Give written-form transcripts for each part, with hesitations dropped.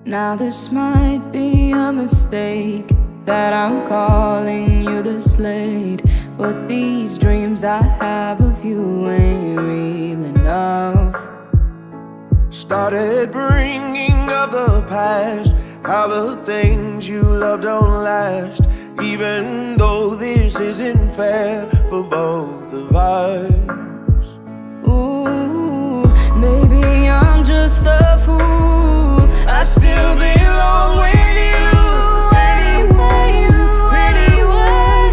Now this might be a mistake that I'm calling you this late, but these dreams I have of you ain't real enough. Started bringing up the past, how the things you love don't last, even though this isn't fair for both of us. Ooh, maybe I'm just a fool, I still belong with you. Anywhere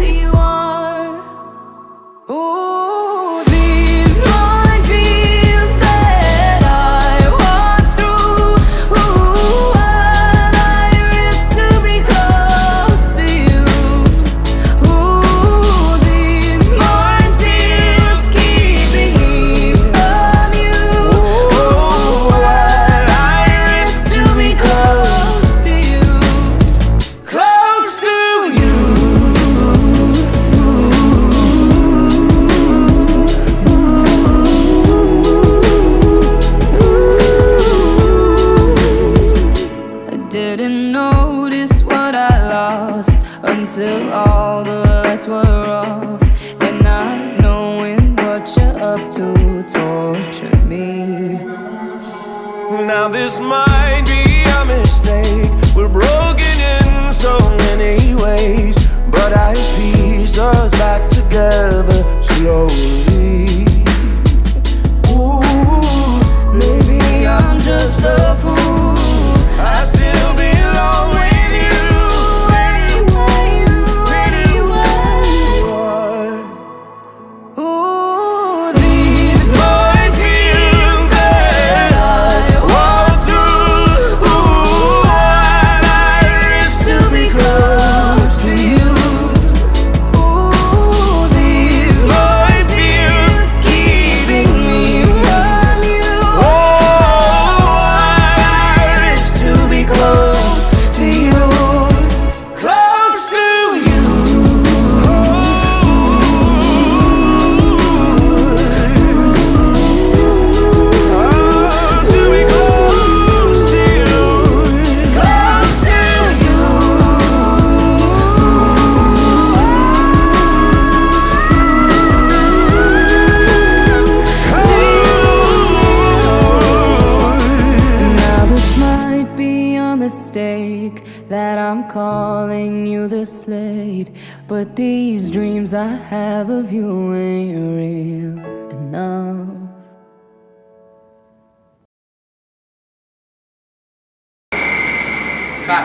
you are. Ooh, these minefields that I walk through. Ooh, what I risk to be close to you. Ooh, these minefields keeping me from you. Ooh, what I risk to be close to you. Close to you. I didn't notice what I lost until all the lights were off, and not knowing what you're up to tortured me. Now this might be a mistake, we're broken in so many ways, but I piece us back together slowly. Ooh, maybe I'm just a fool, I still belong with you. Anywhere you are. Ooh, these minefields that I walk through. Ooh, what I risk to be close to you. Ooh, these minefields keeping me from you. Oh, what I risk to be close to you. Close to you. To be close to you. Close to you. Now this might be a mistake that I'm calling you this late, but these dreams I have of you ain't real enough. Kak.